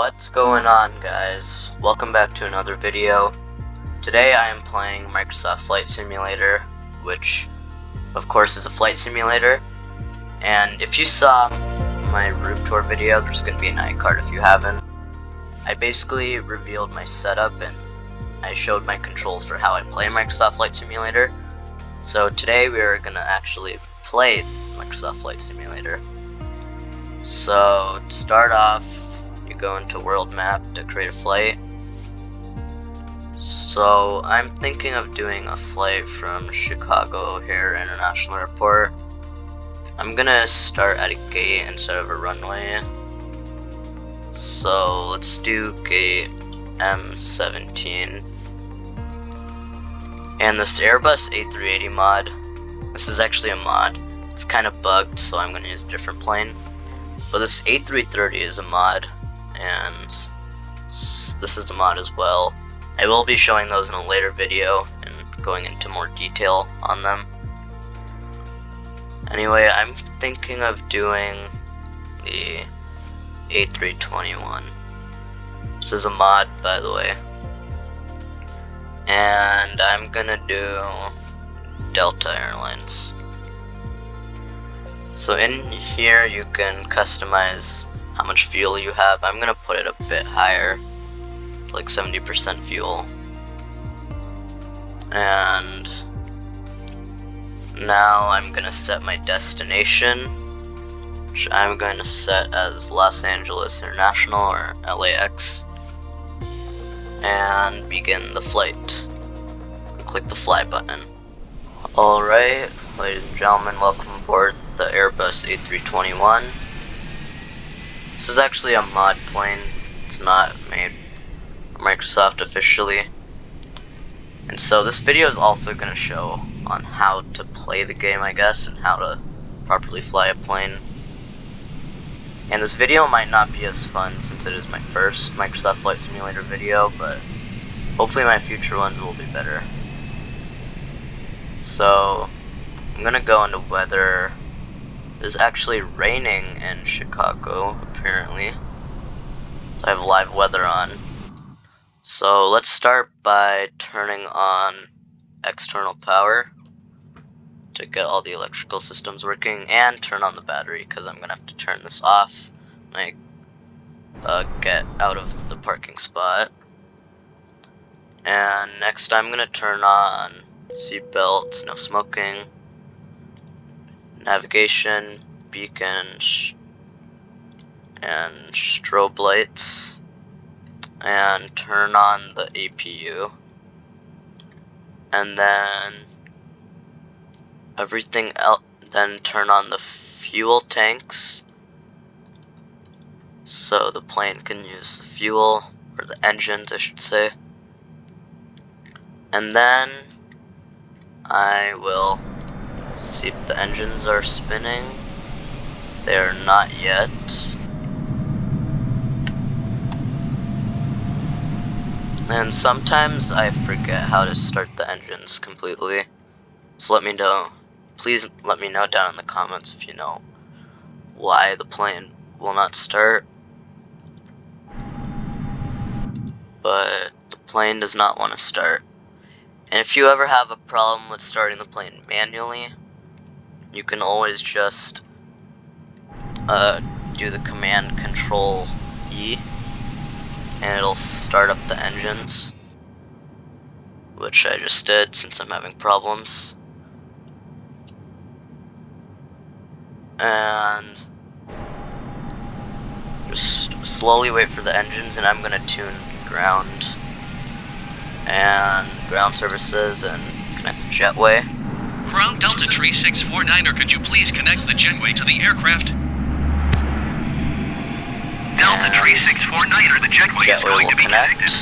What's going on, guys? Welcome back to another video. Today I am playing Microsoft Flight Simulator, which of course is a flight simulator. And if you saw my room tour video, there's going to be an iCard if you haven't. I basically revealed my setup and I showed my controls for how I play Microsoft Flight Simulator. So today we are going to actually play Microsoft Flight Simulator. So to start off, you go into world map to create a flight. So I'm thinking of doing a flight from Chicago O'Hare International Airport. I'm gonna start at a gate instead of a runway. So let's do gate M17. And this Airbus A380 mod, this is actually a mod. It's kind of bugged, so I'm gonna use a different plane. But this A330 is a mod, and this is a mod as well. I will be showing those in a later video and going into more detail on them. Anyway, I'm thinking of doing the A321. This is a mod, by the way. And I'm gonna do Delta Airlines. So in here you can customize how much fuel you have. I'm gonna put it a bit higher, like 70% fuel. And now I'm gonna set my destination, which I'm going to set as Los Angeles International or LAX, and begin the flight. Click the fly button. Alright, ladies and gentlemen, welcome aboard the Airbus A321. This is actually a mod plane. It's not made by Microsoft officially. And so this video is also going to show on how to play the game, I guess, and how to properly fly a plane. And this video might not be as fun since it is my first Microsoft Flight Simulator video, but hopefully my future ones will be better. So I'm gonna go into weather. It is actually raining in Chicago, apparently. So I have live weather on. So let's start by turning on external power to get all the electrical systems working, and turn on the battery because I'm gonna have to turn this off when I get out of the parking spot. And next I'm gonna turn on seat belts, no smoking, navigation, beacons, and strobe lights, and turn on the APU. And then everything else, then turn on the fuel tanks so the plane can use the fuel, or the engines I should say. And then I will see if the engines are spinning. They are not yet. And sometimes I forget how to start the engines completely. So let me know. Please let me know down in the comments if you know why the plane will not start. But the plane does not want to start. And if you ever have a problem with starting the plane manually, you can always just do the command Control E, and it'll start up the engines, which I just did since I'm having problems. And just slowly wait for the engines, and I'm gonna tune ground and ground services and connect the jetway. Ground Delta 3649, could you please connect the jetway to the aircraft? Delta 3649, the jetway is going to be connected.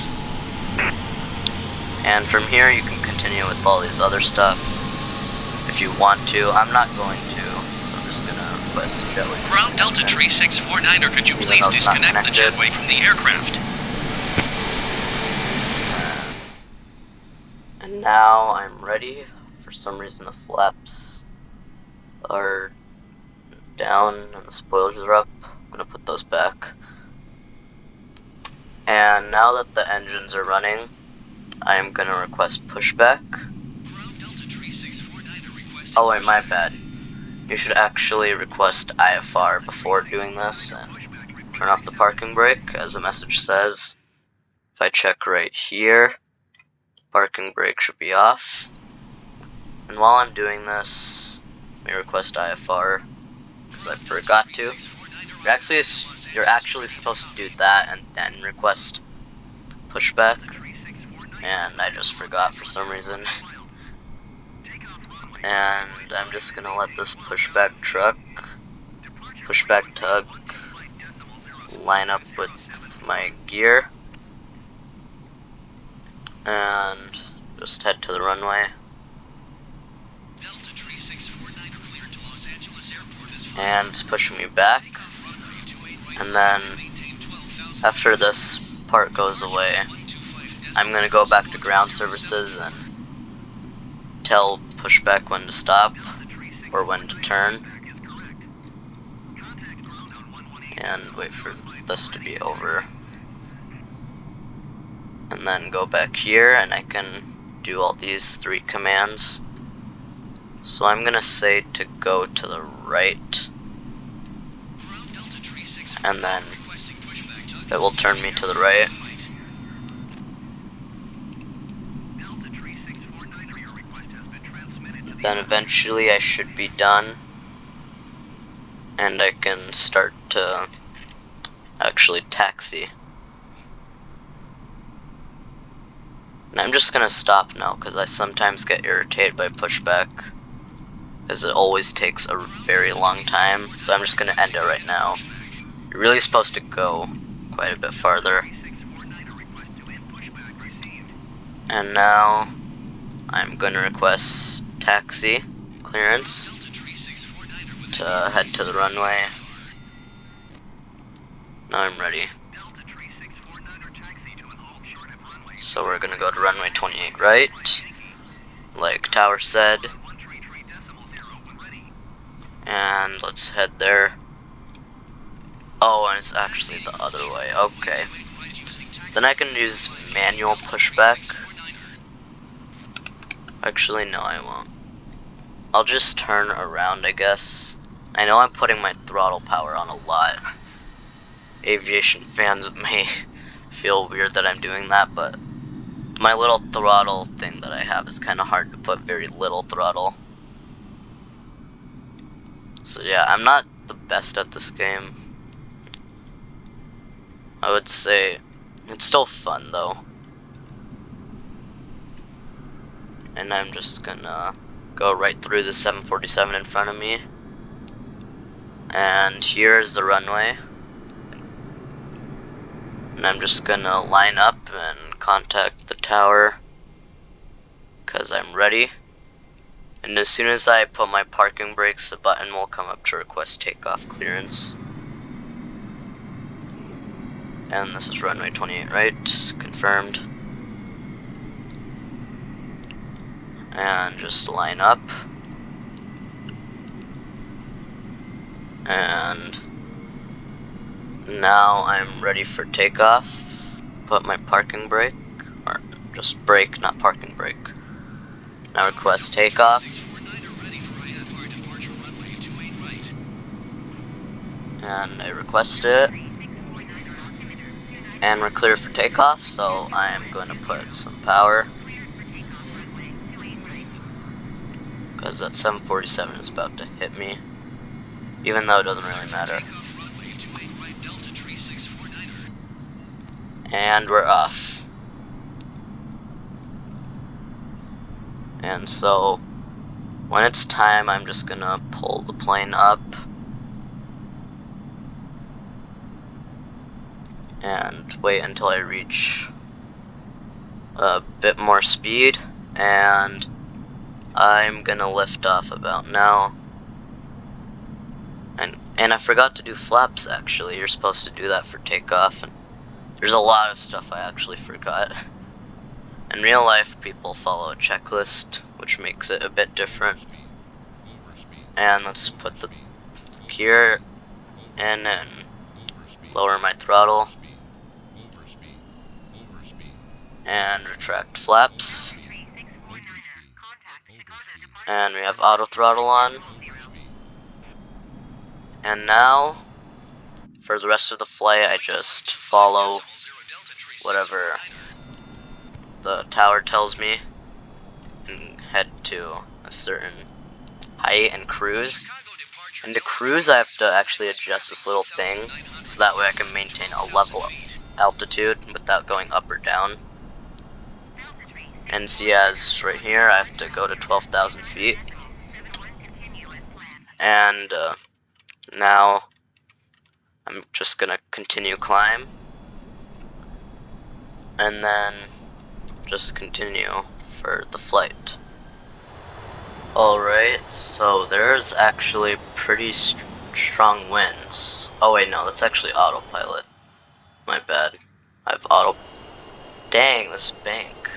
And from here you can continue with all these other stuff if you want to. I'm not going to, so I'm just gonna request the jetway. Ground Delta 3649, could you please disconnect the jetway from the aircraft? And now I'm ready. For some reason the flaps are down and the spoilers are up. I'm gonna put those back. And now that the engines are running, I am going to request pushback. Oh wait, my bad. You should actually request IFR before doing this and turn off the parking brake, as the message says. If I check right here, parking brake should be off. And while I'm doing this, let me request IFR, because I forgot to. You're actually supposed to do that and then request pushback, and I just forgot for some reason. And I'm just gonna let this pushback tug line up with my gear and just head to the runway. And it's pushing me back, and then after this part goes away, I'm gonna go back to ground services and tell pushback when to stop or when to turn, and wait for this to be over, and then go back here and I can do all these 3 commands. So I'm gonna say to go to the right, and then it will turn me to the right. Then eventually I should be done, and I can start to actually taxi. And I'm just gonna stop now because I sometimes get irritated by pushback, because it always takes a very long time. So I'm just gonna end it right now. You're really supposed to go quite a bit farther. And now I'm gonna request taxi clearance to head to the runway. Now I'm ready. So we're gonna go to runway 28 right, like Tower said. And let's head there. Oh, and it's actually the other way. Okay. Then I can use manual pushback. Actually, no, I won't. I'll just turn around, I guess. I know I'm putting my throttle power on a lot. Aviation fans may feel weird that I'm doing that, but my little throttle thing that I have is kind of hard to put very little throttle. So yeah, I'm not the best at this game. I would say it's still fun though. And I'm just gonna go right through the 747 in front of me. And here's the runway. And I'm just gonna line up and contact the tower, because I'm ready. And as soon as I put my parking brakes, a button will come up to request takeoff clearance. And this is runway 28 right, confirmed. And just line up. And now I'm ready for takeoff. Put my parking brake, or just brake, not parking brake. Now request takeoff. And I request it. And we're clear for takeoff, so I am going to put some power, because that 747 is about to hit me, even though it doesn't really matter. And we're off. And so when it's time, I'm just gonna pull the plane up and wait until I reach a bit more speed, and I'm gonna lift off about now. And I forgot to do flaps. Actually, you're supposed to do that for takeoff, and there's a lot of stuff I actually forgot. In real life, people follow a checklist, which makes it a bit different. And let's put the gear in and lower my throttle. and retract flaps, and we have auto throttle on. And now for the rest of the flight I just follow whatever the tower tells me and head to a certain height and cruise. And to cruise I have to actually adjust this little thing so that way I can maintain a level altitude without going up or down. And see, as right here I have to go to 12,000 feet. And now I'm just gonna continue climb and then just continue for the flight. Alright, so there's actually pretty strong winds. Oh wait, no, that's actually autopilot. My bad. I have Dang, this bank.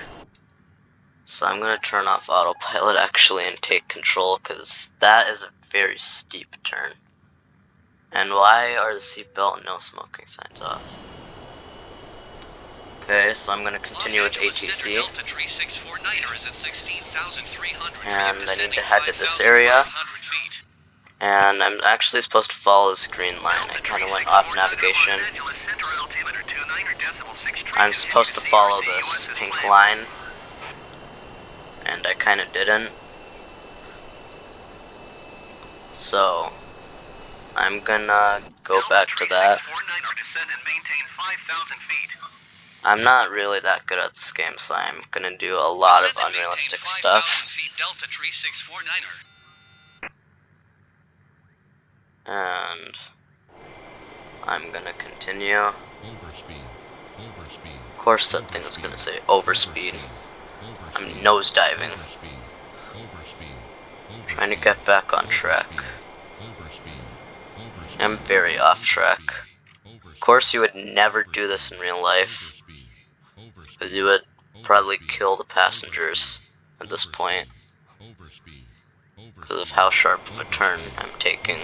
So I'm gonna turn off autopilot actually and take control, because that is a very steep turn. And why are the seatbelt and no smoking signs off? Okay, so I'm gonna continue with ATC. And I need to head to this area. And I'm actually supposed to follow this green line. I kinda went off navigation. I'm supposed to follow this pink line, and I kinda didn't. So I'm gonna go back to that. I'm not really that good at this game, so I'm gonna do a lot of unrealistic stuff. And I'm gonna continue. Of course that thing was gonna say overspeed. I'm nosediving. Trying to get back on track. I'm very off track. Of course you would never do this in real life, because you would probably kill the passengers at this point because of how sharp of a turn I'm taking.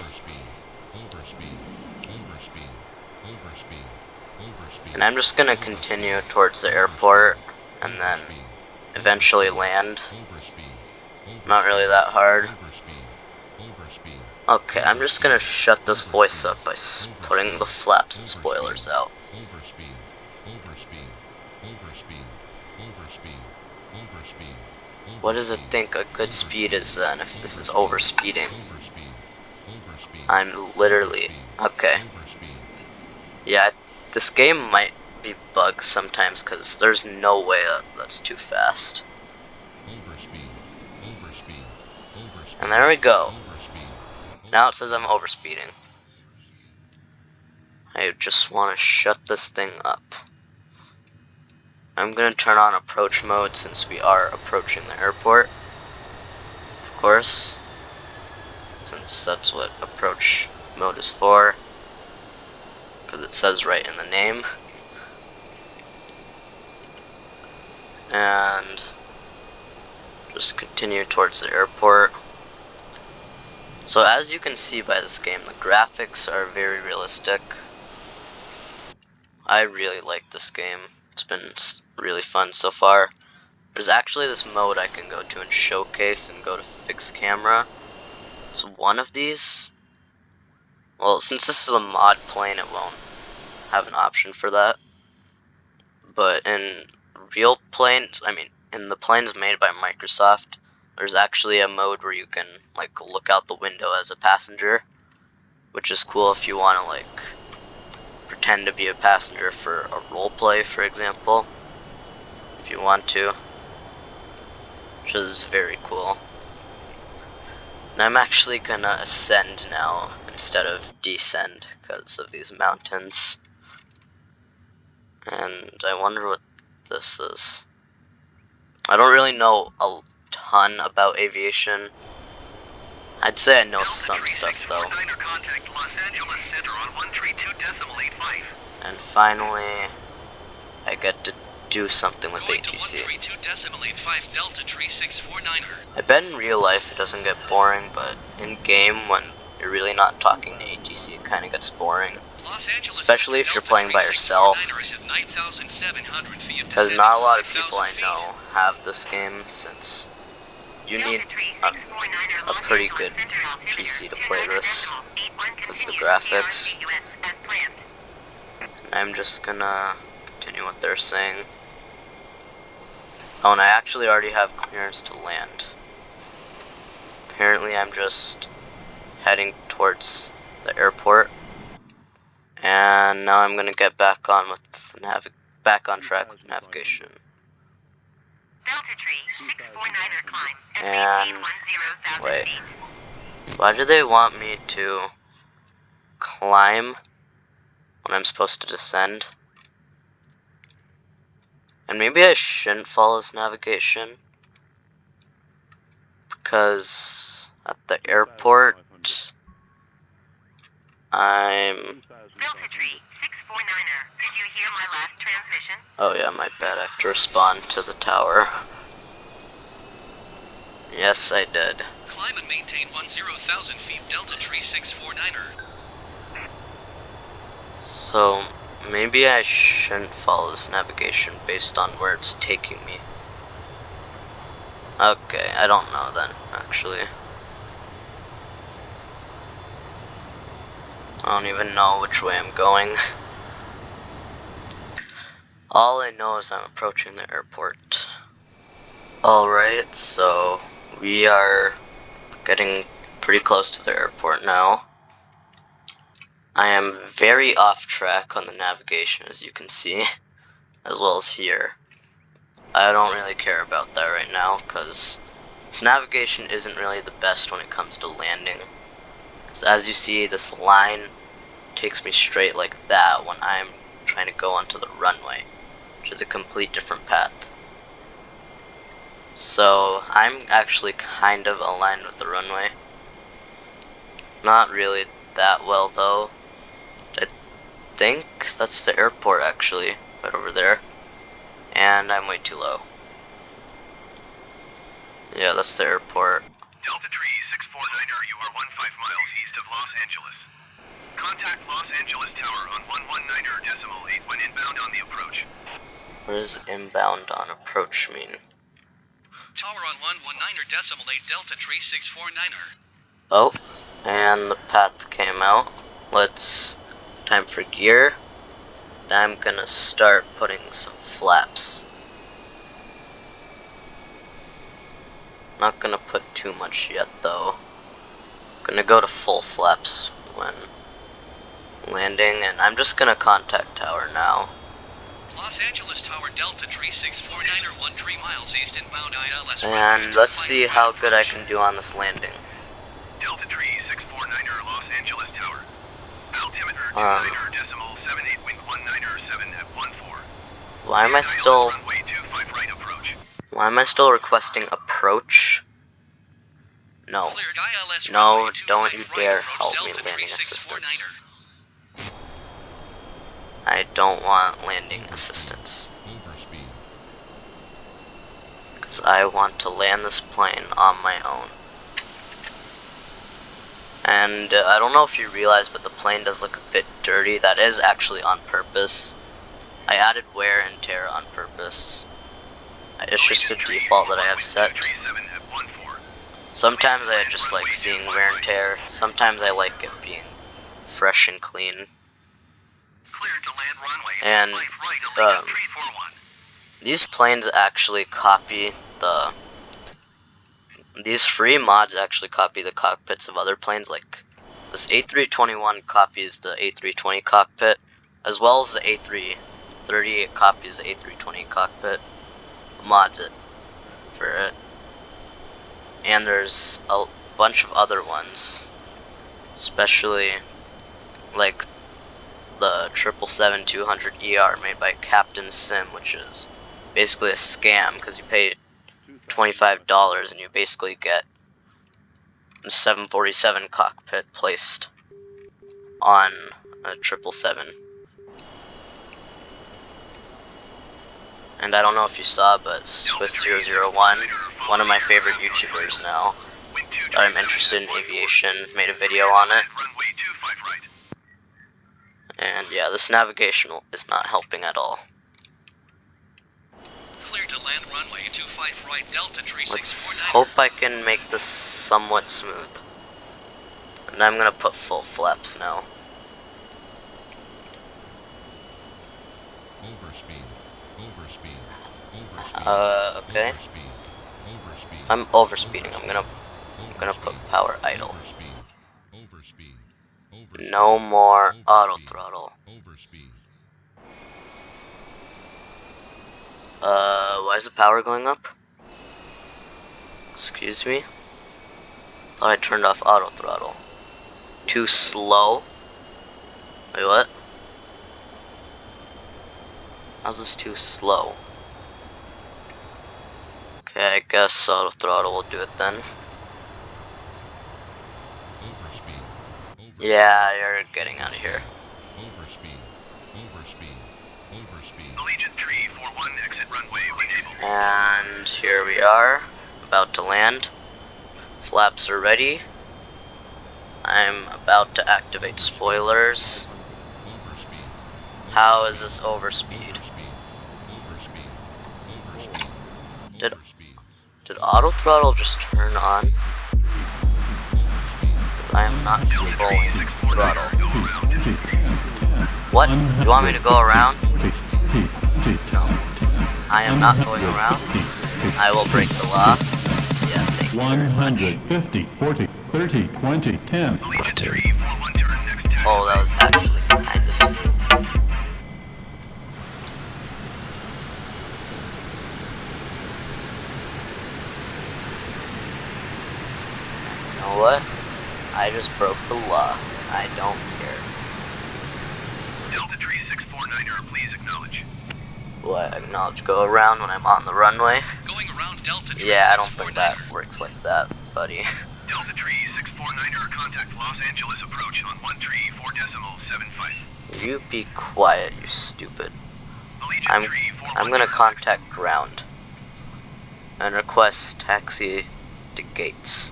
And I'm just gonna continue towards the airport and then eventually land. Not really that hard. Okay, I'm just gonna shut this voice up by putting the flaps and spoilers out. What does it think a good speed is then if this is overspeeding? I'm literally... Okay. Yeah, this game might be bugged sometimes because there's no way that's too fast. And there we go. Now it says I'm overspeeding. I just want to shut this thing up. I'm gonna turn on approach mode since we are approaching the airport. Of course. Since that's what approach mode is for. Because it says right in the name. And just continue towards the airport. So as you can see by this game, the graphics are very realistic. I really like this game. It's been really fun so far. There's actually this mode I can go to and showcase and go to fix camera. So one of these, well, since this is a mod plane, it won't have an option for that. But in real planes, I mean, in the planes made by Microsoft, there's actually a mode where you can like look out the window as a passenger, which is cool if you want to like pretend to be a passenger for a role play, for example, if you want to, which is very cool. And I'm actually gonna ascend now instead of descend because of these mountains. And I wonder what this is. I don't really know a ton about aviation. I'd say I know some stuff though. And finally, I get to do something with ATC. I bet in real life it doesn't get boring, but in game when you're really not talking to ATC, it kind of gets boring. especially if you're playing by yourself, because not a lot of people I know have this game, since you need a pretty good PC to play this with the graphics. I'm just gonna continue what they're saying. Oh, and I actually already have clearance to land. Apparently I'm just heading towards the airport, and now I'm gonna get back on with back on track with navigation. And wait, why do they want me to climb when I'm supposed to descend? And maybe I shouldn't follow this navigation, because at the airport oh yeah, my bad, I have to respond to the tower. Yes, I did. Climb and maintain 10,000 feet, Delta Tree 649er. So, maybe I shouldn't follow this navigation based on where it's taking me. Okay, I don't know then, actually. I don't even know which way I'm going. All I know is I'm approaching the airport. Alright, so we are getting pretty close to the airport now. I am very off track on the navigation, as you can see, as well as here. I don't really care about that right now, because this navigation isn't really the best when it comes to landing. Because as you see, this line takes me straight like that when I'm trying to go onto the runway, which is a complete different path. So I'm actually kind of aligned with the runway. Not really that well though. I think that's the airport actually, right over there. And I'm way too low. Yeah, that's the airport. Delta Tree 649er, you are 15 miles east of Los Angeles. Contact Los Angeles Tower on 119.8 when inbound on the approach. What does inbound on approach mean? Tower on 119.8 Delta Tree 649er. Oh, and the path came out. Time for gear. I'm gonna start putting some flaps. Not gonna put too much yet though. Gonna go to full flaps when landing, and I'm just gonna contact tower now. Los Angeles Tower Delta Tree 649er 13 miles east inbound ILS. And let's see how good I can do on this landing. Delta Tree 649er Los Angeles Tower. Altimeter 29.78 wind 197 at 14. Why am I still requesting approach? No. No, don't you dare help me landing assistance. I don't want landing assistance. Because I want to land this plane on my own. And I don't know if you realize, but the plane does look a bit dirty. That is actually on purpose. I added wear and tear on purpose. It's just a default that I have set. Sometimes I just like seeing wear and tear. Sometimes I like it being fresh and clean. And these planes actually copy these free mods actually copy the cockpits of other planes. Like this A321 copies the A320 cockpit, as well as the A338 copies the A320 cockpit, mods it for it. And there's a bunch of other ones, especially like the 777-200ER made by Captain Sim, which is basically a scam because you pay $25 and you basically get the 747 cockpit placed on a 777. And I don't know if you saw, but Swiss001, one of my favorite YouTubers now, that I'm interested in aviation, made a video on it. Yeah, this navigation is not helping at all. Clear to land runway 25 right Delta Tree Let's 649. hope I can make this somewhat smooth. And I'm gonna put full flaps now. Okay. If I'm overspeeding, I'm gonna put power idle. No more auto throttle. Why is the power going up? Excuse me? Thought I turned off auto throttle. Too slow? Wait, what? How's this too slow? Okay, I guess auto throttle will do it then. Yeah, you're getting out of here. Allegiant Tree 41 exit runway enabled. And here we are, about to land. Flaps are ready. I'm about to activate spoilers. How is this overspeed? Did auto throttle just turn on? Because I am not controlling throttle. What? You want me to go around? No. I am not going around. I will break the law. Yeah, thank you very much. 150, 40, 30, 20, 10. Allegiant Tree 41 turn next taxi. Oh, that was actually kinda smooth. You know what? I just broke the law. I don't care. Delta Tree 649er, please acknowledge. What, acknowledge go around when I'm on the runway? Going around Delta Tree Yeah, I don't think 649er. that works like that, buddy. Delta Tree 649er, contact Los Angeles approach on 13.4.75. You be quiet, you stupid. Allegiant Tree 41 I'm gonna turn contact ground and request taxi to gates.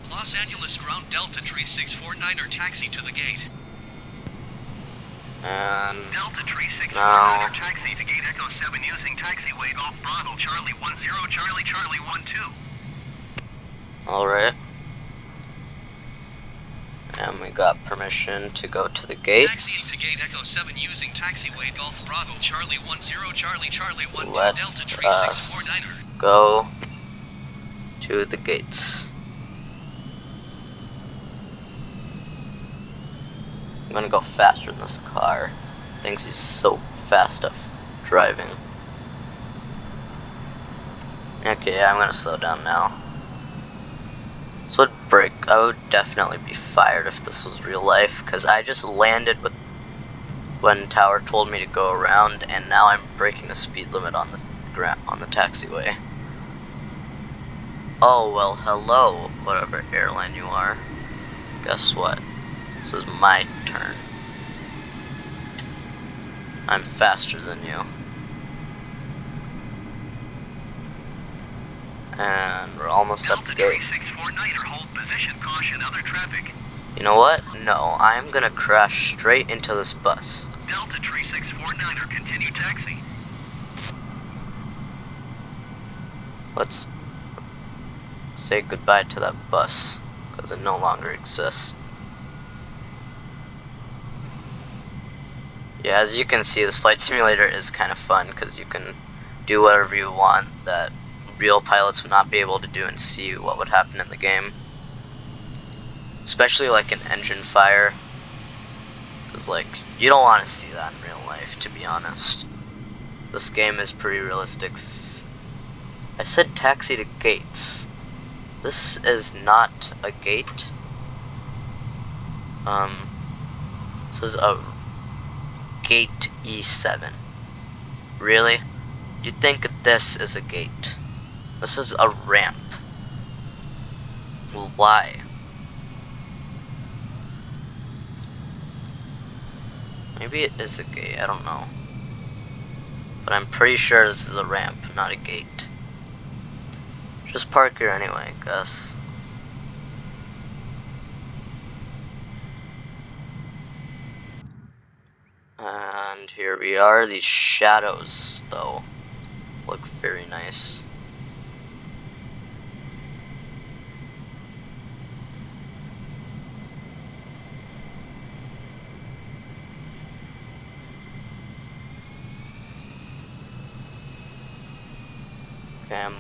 Los Angeles ground Delta Tree 649er taxi to the gate. And Delta Tree 649er no. taxi to gate Echo 7 using taxiway Golf Bravo Charlie 10 Charlie Charlie 12. Alright. And we got permission to go to the Taxi gates. to gate Echo 7 using taxiway Golf Bravo Charlie 10 Charlie Charlie 12 Let Delta Tree us 649er. go to the gates. I'm gonna go faster than this car. Thinks he's so fast at driving. Okay, I'm gonna slow down now. This would break. I would definitely be fired if this was real life, because I just landed with when Tower told me to go around, and now I'm breaking the speed limit on the taxiway. Oh well, hello, whatever airline you are. Guess what? This is my turn. I'm faster than you. And we're almost at the gate. 649er, hold position, caution, other traffic. You know what? No, I'm gonna crash straight into this bus. Delta Tree 649er, continue taxi. Let's say goodbye to that bus, because it no longer exists. Yeah, as you can see, this flight simulator is kind of fun, because you can do whatever you want that real pilots would not be able to do and see what would happen in the game. Especially like an engine fire. Because like, you don't want to see that in real life, to be honest. This game is pretty realistic. I said taxi to gates. This is not a gate. This is a gate E7. Really? You'd think this is a gate. This is a ramp. Well, why? Maybe it is a gate, I don't know. But I'm pretty sure this is a ramp, not a gate. Just park here anyway, I guess. here we are. These shadows, though, look very nice. Okay, I'm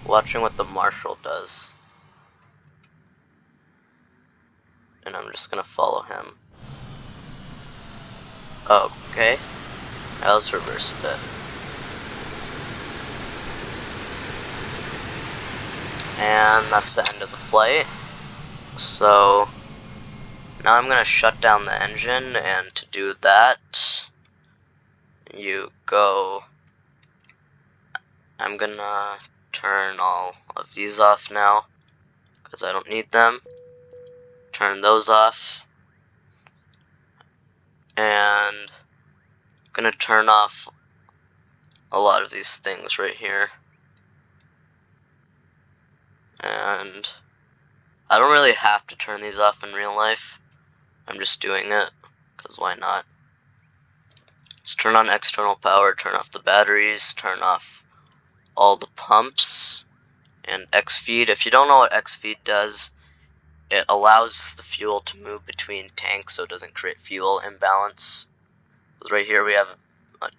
watching what the marshal does. And I'm just gonna follow him. Okay. Now let's reverse a bit. And that's the end of the flight. So now I'm gonna shut down the engine, and to do that, I'm gonna turn all of these off now, because I don't need them. Turn those off. And I'm gonna turn off a lot of these things right here. And I don't really have to turn these off in real life. I'm just doing it, because why not? Just turn on external power, turn off the batteries, turn off all the pumps, and X-feed. If you don't know what X-feed does, it allows the fuel to move between tanks so it doesn't create fuel imbalance. Right here we have a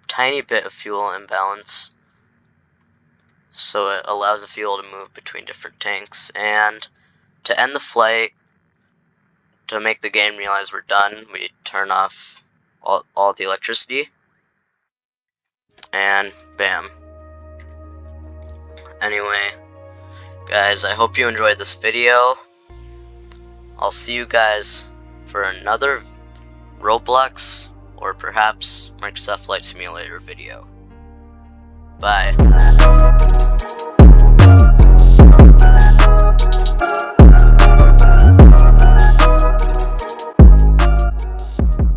tiny bit of fuel imbalance, so it allows the fuel to move between different tanks. And to end the flight, to make the game realize we're done, we turn off all the electricity, and bam. Anyway, guys, I hope you enjoyed this video. I'll see you guys for another Roblox or perhaps Microsoft Flight Simulator video. Bye.